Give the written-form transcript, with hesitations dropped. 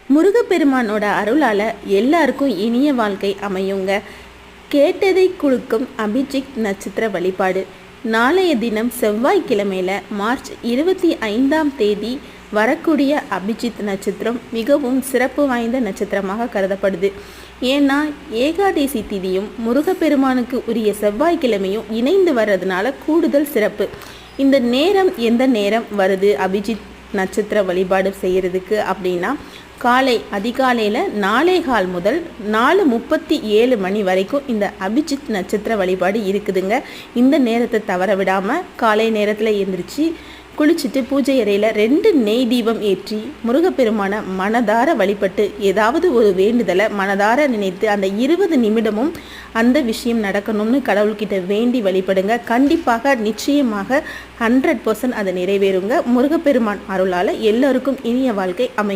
முருகப்பெருமானோட அருளால் எல்லாருக்கும் இனிய வாழ்க்கை அமையுங்க. கேட்டதை கொடுக்கும் அபிஜித் நட்சத்திர வழிபாடு. நாளைய தினம் செவ்வாய்க்கிழமையில் மார்ச் 25ஆம் தேதி வரக்கூடிய அபிஜித் நட்சத்திரம் மிகவும் சிறப்பு வாய்ந்த நட்சத்திரமாக கருதப்படுது. ஏன்னா ஏகாதசி திதியும் முருகப்பெருமானுக்கு உரிய செவ்வாய்க்கிழமையும் இணைந்து வர்றதுனால கூடுதல் சிறப்பு. இந்த நேரம் எந்த நேரம் வருது அபிஜித் நட்சத்திர வழிபாடு செய்கிறதுக்கு அப்படின்னா, அதிகாலையில் 4:15 முதல் 4:37 மணி வரைக்கும் இந்த அபிஜித் நட்சத்திர வழிபாடு இருக்குதுங்க. இந்த நேரத்தை தவற விடாமல் காலை நேரத்தில் எழுந்திரிச்சு குளிச்சுட்டு பூஜை அறையில் 2 நெய் தீபம் ஏற்றி முருகப்பெருமான மனதார வழிபட்டு ஏதாவது ஒரு வேண்டுதலை மனதார நினைத்து அந்த 20 நிமிடமும் அந்த விஷயம் நடக்கணும்னு கடவுள்கிட்ட வேண்டி வழிபடுங்க. கண்டிப்பாக நிச்சயமாக 100% அது நிறைவேறுங்க. முருகப்பெருமான் அருளால் எல்லோருக்கும் இனிய வாழ்க்கை அமையும்.